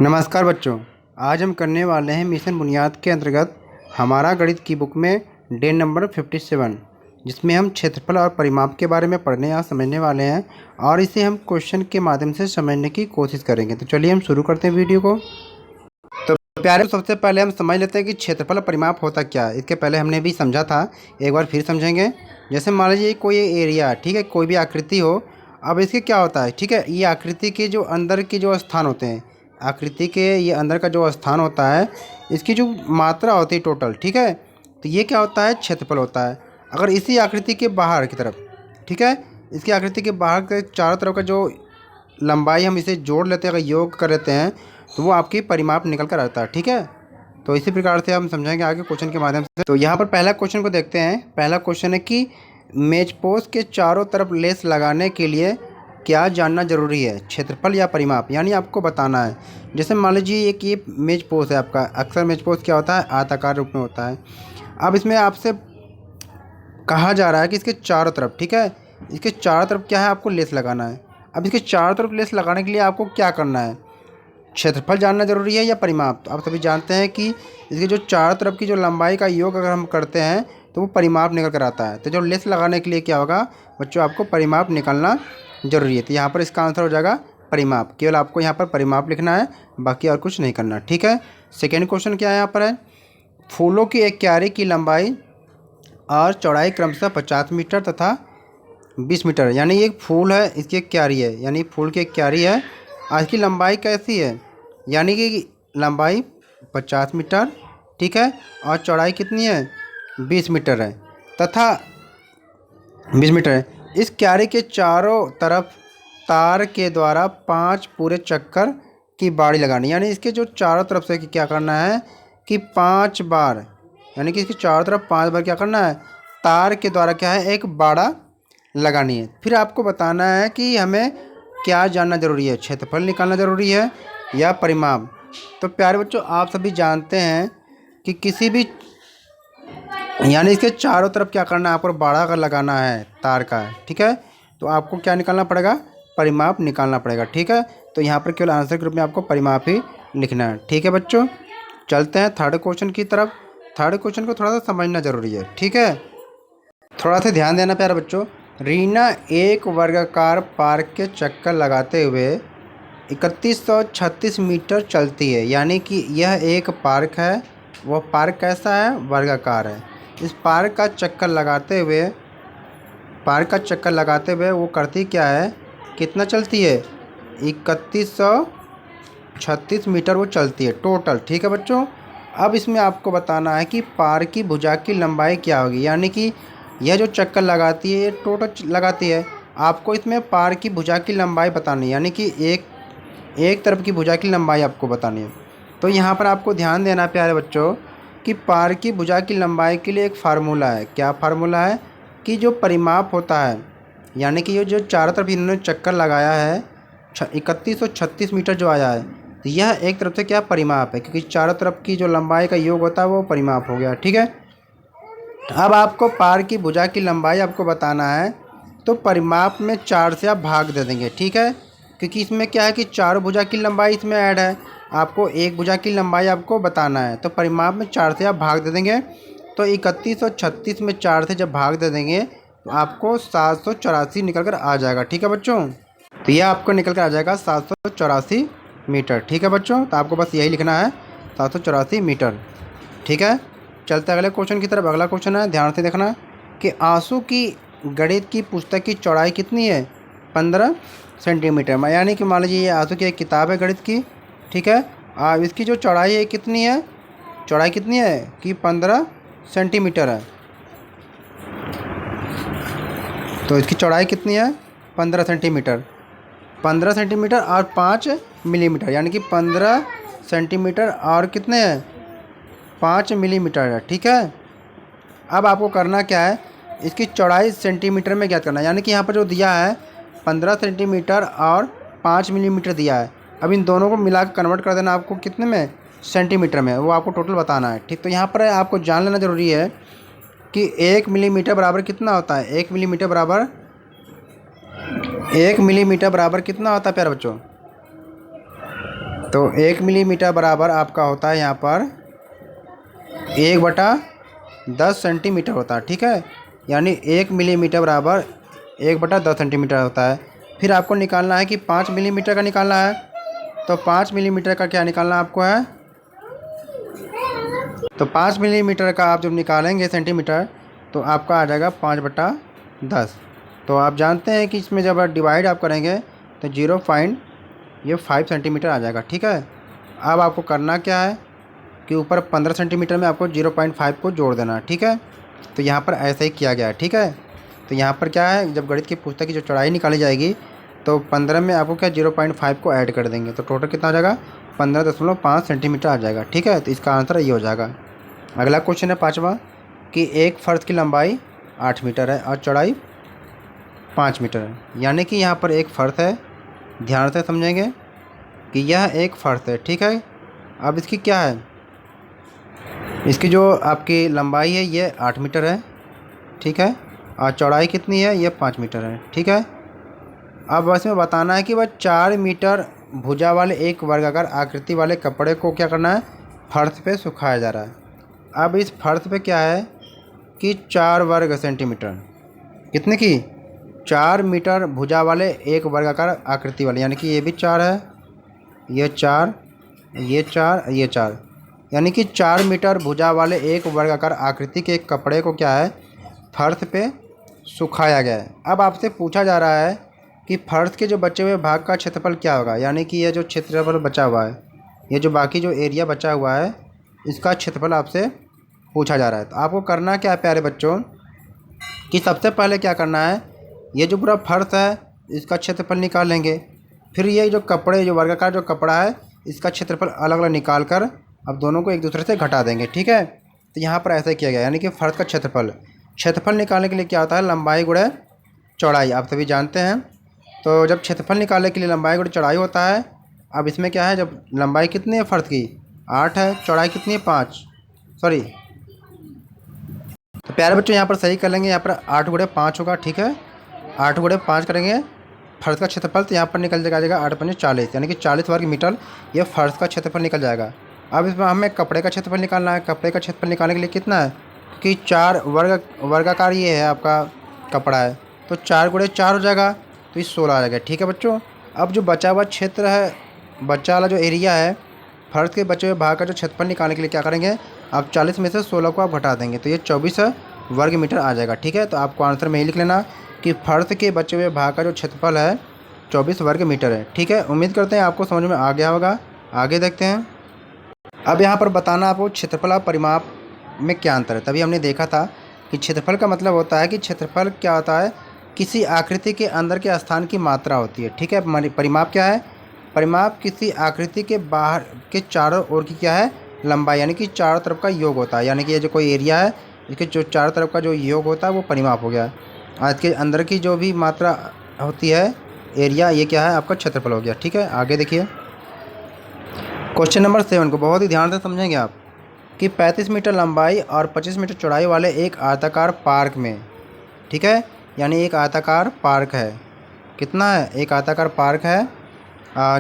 नमस्कार बच्चों। आज हम करने वाले हैं मिशन बुनियाद के अंतर्गत हमारा गणित की बुक में डे नंबर 57, जिसमें हम क्षेत्रफल और परिमाप के बारे में पढ़ने या समझने वाले हैं और इसे हम क्वेश्चन के माध्यम से समझने की कोशिश करेंगे। तो चलिए हम शुरू करते हैं वीडियो को। तो प्यारे, सबसे पहले हम समझ लेते हैं कि क्षेत्रफल और परिमाप होता क्या है। इसके पहले हमने भी समझा था, एक बार फिर समझेंगे। जैसे मान लीजिए कोई एरिया, ठीक है, कोई भी आकृति हो। अब इसके क्या होता है, ठीक है, ये आकृति के जो अंदर के जो स्थान होते हैं, आकृति के ये अंदर का जो स्थान होता है, इसकी जो मात्रा होती है टोटल, ठीक है, तो ये क्या होता है, क्षेत्रफल होता है। अगर इसी आकृति के बाहर की तरफ, ठीक है, इसकी आकृति के बाहर के चारों तरफ का जो लंबाई हम इसे जोड़ लेते हैं, अगर योग कर लेते हैं, तो वो आपकी परिमाप निकल कर आता है। ठीक है, तो इसी प्रकार से हम समझेंगे आगे क्वेश्चन के माध्यम से। तो यहाँ पर पहला क्वेश्चन को देखते हैं। पहला क्वेश्चन है कि मेजपोश के चारों तरफ लेस लगाने के लिए क्या जानना जरूरी है, क्षेत्रफल या परिमाप, यानी आपको बताना है। जैसे मान लीजिए एक ये मेजपोश है आपका। अक्सर मेजपोश क्या होता है, आयताकार रूप में होता है। अब इसमें आपसे कहा जा रहा है कि इसके चारों तरफ, ठीक है, इसके चारों तरफ क्या है, आपको लेस लगाना है। अब इसके चारों तरफ लेस लगाने के लिए आपको क्या करना है, क्षेत्रफल जानना जरूरी है या परिमाप। तो आप सभी जानते हैं कि इसके जो चारों तरफ की जो लंबाई का योग अगर हम करते हैं तो वो परिमाप निकल कर आता है। तो जो लेस लगाने के लिए क्या होगा बच्चों, आपको परिमाप निकालना जरूरी है। तो यहाँ पर इसका आंसर हो जाएगा परिमाप। केवल आपको यहाँ पर परिमाप लिखना है, बाकी और कुछ नहीं करना। ठीक है, सेकेंड क्वेश्चन क्या है यहाँ पर है, फूलों की एक क्यारी की लंबाई और चौड़ाई क्रमशः 50 मीटर तथा 20 मीटर, यानी एक फूल है, इसकी एक क्यारी है, यानी फूल की एक क्यारी है। आज की लंबाई कैसी है, यानी कि लंबाई 50 मीटर, ठीक है, और चौड़ाई कितनी है, 20 मीटर है, तथा 20 मीटर है। इस क्यारी के चारों तरफ तार के द्वारा 5 पूरे चक्कर की बाड़ी लगानी, यानी इसके जो चारों तरफ से क्या करना है कि 5 बार, यानी कि इसके चारों तरफ 5 बार क्या करना है, तार के द्वारा क्या है, एक बाड़ा लगानी है। फिर आपको बताना है कि हमें क्या जानना जरूरी है, क्षेत्रफल निकालना जरूरी है या परिमाप। तो प्यारे बच्चों, आप सभी जानते हैं कि किसी भी, यानी इसके चारों तरफ क्या करना है, आपको बाड़ा अगर लगाना है तार का, ठीक है, तो आपको क्या निकालना पड़ेगा, परिमाप निकालना पड़ेगा। ठीक है, तो यहाँ पर केवल आंसर के रूप में आपको परिमाप ही लिखना है। ठीक है बच्चों, चलते हैं थर्ड क्वेश्चन की तरफ। थर्ड क्वेश्चन को थोड़ा सा समझना जरूरी है। ठीक है, थोड़ा सा ध्यान देना प्यारे बच्चों। रीना एक वर्गाकार पार्क के चक्कर लगाते हुए 3136 मीटर चलती है, यानी कि यह एक पार्क है। वह पार्क कैसा है, वर्गाकार है। इस पार्क का चक्कर लगाते हुए वो करती क्या है, कितना चलती है, 3136 मीटर वो चलती है टोटल। ठीक है बच्चों, अब इसमें आपको बताना है कि पार्क की भुजा की लंबाई क्या होगी, यानी कि यह जो चक्कर लगाती है ये टोटल लगाती है। आपको इसमें पार की भुजा की लंबाई बतानी है, यानी कि एक तरफ की भुजा की लंबाई आपको बतानी है। तो यहाँ पर आपको ध्यान देना प्यारे बच्चों कि पार की भुजा की लंबाई के लिए एक फार्मूला है। क्या फार्मूला है कि जो परिमाप होता है, यानी कि ये जो चारों तरफ इन्होंने चक्कर लगाया है 3136 मीटर जो आया है, तो यह एक तरफ से क्या परिमाप है, क्योंकि चारों तरफ की जो लंबाई का योग होता है वो परिमाप हो गया। ठीक है, अब आपको पार की भुजा की लंबाई आपको बताना है, तो परिमाप में 4 से आप भाग दे देंगे। ठीक है, क्योंकि इसमें क्या है कि चारों भुजा की लंबाई इसमें ऐड है, आपको एक भुजा की लंबाई आपको बताना है, तो परिमाप में 4 से आप भाग दे देंगे। तो 3136 में 4 से जब भाग दे देंगे तो आपको 784 निकल कर आ जाएगा। ठीक है बच्चों, तो यह आपको निकल कर आ जाएगा 784 मीटर। ठीक है बच्चों, तो आपको बस यही लिखना है, 784 मीटर। ठीक है, चलते अगले क्वेश्चन की तरफ। अगला क्वेश्चन है, ध्यान से देखना कि आंसू की गणित की पुस्तक की चौड़ाई कितनी है, 15 सेंटीमीटर। यानी कि मान लीजिए ये आंसू की एक किताब है गणित की, ठीक है, इसकी जो चौड़ाई है कितनी है, चौड़ाई कितनी है कि 15 सेंटीमीटर है। तो इसकी चौड़ाई कितनी है, 15 सेंटीमीटर। 15 सेंटीमीटर और 5 मिलीमीटर, यानी कि 15 सेंटीमीटर और कितने हैं, 5 मिलीमीटर है। ठीक है, अब आपको करना क्या है, इसकी चौड़ाई सेंटीमीटर में ज्ञात करना है। यानी कि यहाँ पर जो दिया है 15 सेंटीमीटर और 5 मिलीमीटर दिया है, अब इन दोनों को मिला कर कन्वर्ट कर देना आपको कितने में, सेंटीमीटर में, वो आपको टोटल बताना है। ठीक, तो यहाँ पर आपको जान लेना ज़रूरी है कि 1 मिलीमीटर बराबर कितना होता है, 1 मिलीमीटर बराबर कितना होता है प्यारे बच्चों, तो 1 मिलीमीटर बराबर आपका होता है यहाँ पर 1/10 सेंटीमीटर होता है, ठीक है। यानी 1 मिलीमीटर बराबर 1/10 सेंटीमीटर होता है। फिर आपको निकालना है कि 5 मिलीमीटर का निकालना है। तो 5 मिलीमीटर का क्या निकालना आपको है, तो 5 मिलीमीटर का आप जब निकालेंगे सेंटीमीटर तो आपका आ जाएगा 5/10। तो आप जानते हैं कि इसमें जब डिवाइड आप करेंगे तो 0.5 सेंटीमीटर आ जाएगा, ठीक है। अब आपको करना क्या है कि ऊपर 15 सेंटीमीटर में आपको 0.5 को जोड़ देना है, ठीक है। तो यहाँ पर ऐसा ही किया गया है, ठीक है। तो यहाँ पर क्या है, जब गणित की पुस्तक की जो चौड़ाई निकाली जाएगी तो 15 में आपको क्या 0.5 को ऐड कर देंगे तो टोटल कितना आ जाएगा 15.5 सेंटीमीटर आ जाएगा, ठीक है। तो इसका आंसर ये हो जाएगा। अगला क्वेश्चन है 5वां कि एक फर्श की लंबाई 8 मीटर है और चौड़ाई 5 मीटर है। यानी कि यहाँ पर एक फर्श है, ध्यान से समझेंगे कि यह एक फर्श है, ठीक है। अब इसकी क्या है, इसकी जो आपकी लंबाई है ये 8 मीटर है, ठीक है, और चौड़ाई कितनी है, ये 5 मीटर है, ठीक है। अब बस में बताना है कि वह 4 मीटर भुजा वाले एक वर्गाकार आकृति वाले कपड़े को क्या करना है, फर्श पे सुखाया जा रहा है। अब इस फर्श पे क्या है कि 4 वर्ग सेंटीमीटर, कितने की 4 मीटर भुजा वाले एक वर्गाकार आकृति वाले, यानी कि ये भी 4 है, ये 4, ये 4, ये 4, यानी कि 4 मीटर भुजा वाले एक वर्गाकार आकृति के कपड़े को क्या है फर्श पे सुखाया गया है। अब आपसे पूछा जा रहा है कि फर्श के जो बचे हुए भाग का क्षेत्रफल क्या होगा, यानी कि ये जो क्षेत्रफल बचा हुआ है, ये जो बाकी जो एरिया बचा हुआ है इसका क्षेत्रफल आपसे पूछा जा रहा है। तो आपको करना क्या है प्यारे बच्चों कि सबसे पहले क्या करना है, ये जो पूरा फर्श है इसका क्षेत्रफल निकाल लेंगे। फिर ये जो कपड़े जो वर्गाकार जो कपड़ा है इसका क्षेत्रफल अलग अलग निकाल कर अब दोनों को एक दूसरे से घटा देंगे, ठीक है। तो यहाँ पर ऐसा किया गया, यानी कि फर्श का क्षेत्रफल निकालने के लिए क्या होता है, लंबाई गुणे चौड़ाई, आप सभी जानते हैं। तो जब क्षेत्रफल निकालने के लिए लंबाई गुणे चौड़ाई होता है, अब इसमें क्या है, जब लंबाई कितनी है फर्श की 8 है, चौड़ाई कितनी है 5, सॉरी। तो प्यारे बच्चों यहाँ पर सही कर लेंगे, यहाँ पर 8 गुणे 5 होगा, ठीक है। 8 गुणे 5 करेंगे फर्श का क्षेत्रफल, तो यहाँ पर निकल जाएगा 8 × 5 = 40, यानी कि 40 वर्ग मीटर ये फर्श का क्षेत्रफल निकल जाएगा। अब इसमें हमें कपड़े का क्षेत्रफल निकालना है। कपड़े का क्षेत्रफल निकालने के लिए कितना है कि 4 वर्गाकार ये है आपका कपड़ा है, तो 4 गुणे 4 हो जाएगा, तो ये 16 आ जाएगा, ठीक है बच्चों। अब जो बचा हुआ क्षेत्र है, बचा वाला जो एरिया है फर्श के बचे हुए भाग का जो क्षेत्रफल निकालने के लिए क्या करेंगे, आप 40 में से 16 को आप घटा देंगे तो ये 24 वर्ग मीटर आ जाएगा, ठीक है। तो आपको आंसर में ही लिख लेना कि फर्श के बचे हुए भाग का जो क्षेत्रफल है 24 वर्ग मीटर है, ठीक है। उम्मीद करते हैं आपको समझ में आ गया होगा। आगे देखते हैं। अब यहाँ पर बताना आपको क्षेत्रफल और परिमाप में क्या अंतर है। तभी हमने देखा था कि क्षेत्रफल का मतलब होता है कि क्षेत्रफल क्या होता है, किसी आकृति के अंदर के स्थान की मात्रा होती है, ठीक है। परिमाप क्या है, परिमाप किसी आकृति के बाहर के चारों ओर की क्या है लंबाई, यानी कि चारों तरफ का योग होता है। यानी कि ये जो कोई एरिया है इसके जो चारों तरफ का जो योग होता है वो परिमाप हो गया। आज के अंदर की जो भी मात्रा होती है एरिया, ये क्या है आपका क्षेत्रफल हो गया, ठीक है। आगे देखिए क्वेश्चन नंबर 7 को बहुत ही ध्यान से समझेंगे आप कि 35 मीटर लंबाई और 25 मीटर चौड़ाई वाले एक आयताकार पार्क में, ठीक है, यानी एक आयताकार पार्क है, कितना है, एक आयताकार पार्क है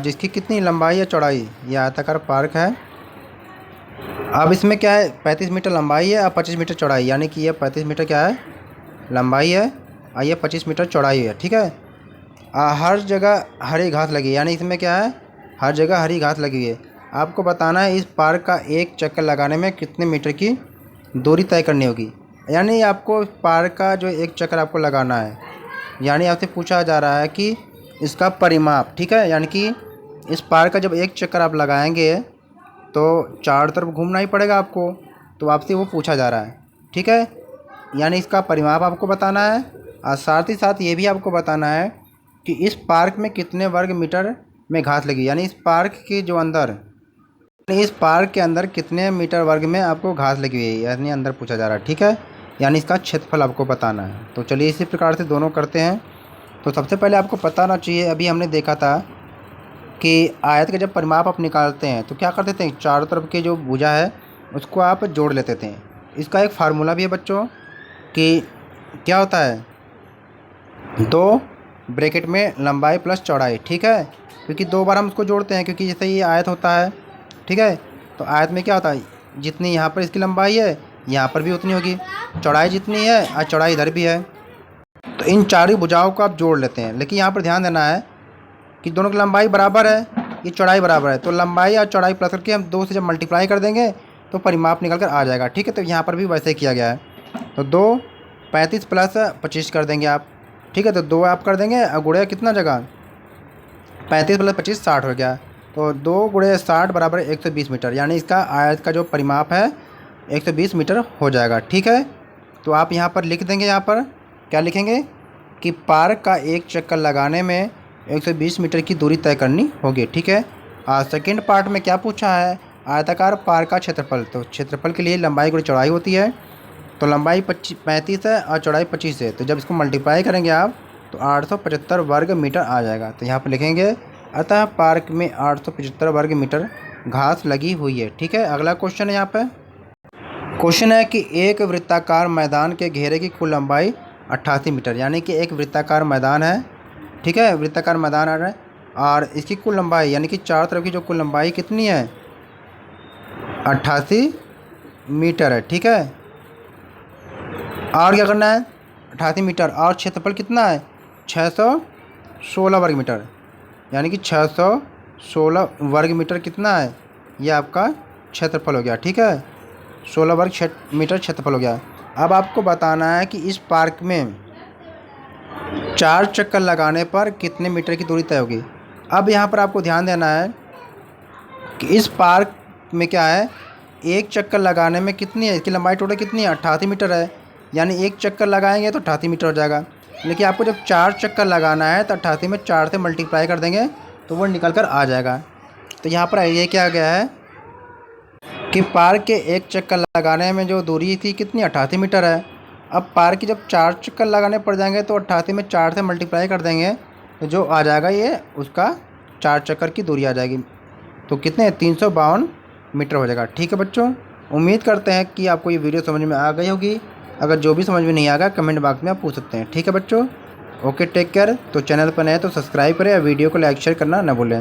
जिसकी कितनी लंबाई या चौड़ाई, ये आयताकार पार्क है। अब इसमें क्या है 35 मीटर लंबाई है और 25 मीटर चौड़ाई, यानी कि ये 35 मीटर क्या है लंबाई है और ये 25 मीटर चौड़ाई है, ठीक है। हर जगह हरी घास लगी है, यानी इसमें क्या है हर जगह हरी घास लगी है। आपको बताना है इस पार्क का एक चक्कर लगाने में कितने मीटर की दूरी तय करनी होगी, यानी आपको पार्क का जो एक चक्कर आपको लगाना है, यानी आपसे पूछा जा रहा है कि इसका परिमाप, ठीक है। यानी कि इस पार्क का जब एक चक्कर आप लगाएंगे तो चारों तरफ घूमना ही पड़ेगा आपको, तो आपसे वो पूछा जा रहा है, ठीक है। यानी इसका परिमाप आपको बताना है और साथ ही साथ ये भी आपको बताना है कि इस पार्क में कितने वर्ग मीटर में घास लगी, यानी इस पार्क के जो अंदर, इस पार्क के अंदर कितने मीटर वर्ग में आपको घास लगी हुई है, यानी अंदर पूछा जा रहा है, ठीक है। यानी इसका क्षेत्रफल आपको बताना है। तो चलिए इसी प्रकार से दोनों करते हैं। तो सबसे पहले आपको पता होना चाहिए, अभी हमने देखा था कि आयत का जब परिमाप आप निकालते हैं तो क्या करते थे, चारों तरफ के जो भुजा है उसको आप जोड़ लेते थे। इसका एक फार्मूला भी है बच्चों कि क्या होता है 2 ब्रैकेट में लंबाई प्लस चौड़ाई, ठीक है। क्योंकि 2 बार हम उसको जोड़ते हैं, क्योंकि जैसे ये आयत होता है, ठीक है। तो आयत में क्या होता है, जितनी यहाँ पर इसकी लंबाई है यहाँ पर भी उतनी होगी, चौड़ाई जितनी है और चौड़ाई इधर भी है। तो इन चारों भुजाओं को आप जोड़ लेते हैं। लेकिन यहाँ पर ध्यान देना है कि दोनों की लंबाई बराबर है, ये चौड़ाई बराबर है, तो लंबाई और चौड़ाई प्लस करके हम 2 से जब मल्टीप्लाई कर देंगे तो परिमाप निकल कर आ जाएगा, ठीक है। तो यहाँ पर भी वैसे ही किया गया है। तो 2 35 प्लस 25 कर देंगे आप, ठीक है। तो 2 आप कर देंगे और गुणे कितना जगह 35 प्लस 25 60 हो गया। तो 2 गुणे 60 बराबर 120 मीटर, यानी इसका आयत का जो परिमाप है 120 मीटर हो जाएगा, ठीक है। तो आप यहाँ पर लिख देंगे, यहाँ पर क्या लिखेंगे कि पार्क का एक चक्कर लगाने में 120 मीटर की दूरी तय करनी होगी, ठीक है। सेकंड पार्ट में क्या पूछा है, आयताकार पार्क का क्षेत्रफल। तो क्षेत्रफल के लिए लंबाई गुणे चौड़ाई होती है, तो लंबाई 35 है और चौड़ाई 25 है। तो जब इसको मल्टीप्लाई करेंगे आप तो 875 वर्ग मीटर आ जाएगा। तो यहाँ पर लिखेंगे अतः पार्क में 875 वर्ग मीटर घास लगी हुई है, ठीक है। अगला क्वेश्चन है, यहाँ पे क्वेश्चन है कि एक वृत्ताकार मैदान के घेरे की कुल लंबाई 88 मीटर, यानी कि एक वृत्ताकार मैदान है, ठीक है। वृत्ताकार मैदान आ रहा है और इसकी कुल लंबाई यानी कि चारों तरफ की जो कुल लंबाई कितनी है 88 मीटर है, ठीक है। और क्या करना है 88 मीटर, और क्षेत्रफल कितना है 616 वर्ग मीटर, यानी कि 616 वर्ग मीटर कितना है, ये आपका क्षेत्रफल हो गया, ठीक है। 16 वर्ग मीटर क्षेत्रफल हो गया। अब आपको बताना है कि इस पार्क में 4 चक्कर लगाने पर कितने मीटर की दूरी तय होगी। अब यहाँ पर आपको ध्यान देना है कि इस पार्क में क्या है, एक चक्कर लगाने में कितनी है, इसकी लंबाई टोटल कितनी है 88 मीटर है, यानी एक चक्कर लगाएंगे तो 88 मीटर हो जाएगा। लेकिन आपको जब 4 चक्कर लगाना है तो 88 में 4 से मल्टीप्लाई कर देंगे तो वो निकल कर आ जाएगा। तो यहाँ पर ये क्या गया है कि पार्क के एक चक्कर लगाने में जो दूरी थी कितनी 88 मीटर है। अब पार्क की जब 4 चक्कर लगाने पड़ जाएंगे तो 88 में 4 से मल्टीप्लाई कर देंगे तो जो आ जाएगा ये उसका 4 चक्कर की दूरी आ जाएगी। तो कितने 352 मीटर हो जाएगा, ठीक है बच्चों। उम्मीद करते हैं कि आपको ये वीडियो समझ में आ गई होगी। अगर जो भी समझ में नहीं आएगा कमेंट बॉक्स में आप पूछ सकते हैं, ठीक है बच्चों। Okay, take care. तो चैनल पर नए तो सब्सक्राइब करें और वीडियो को लाइक शेयर करना न भूलें।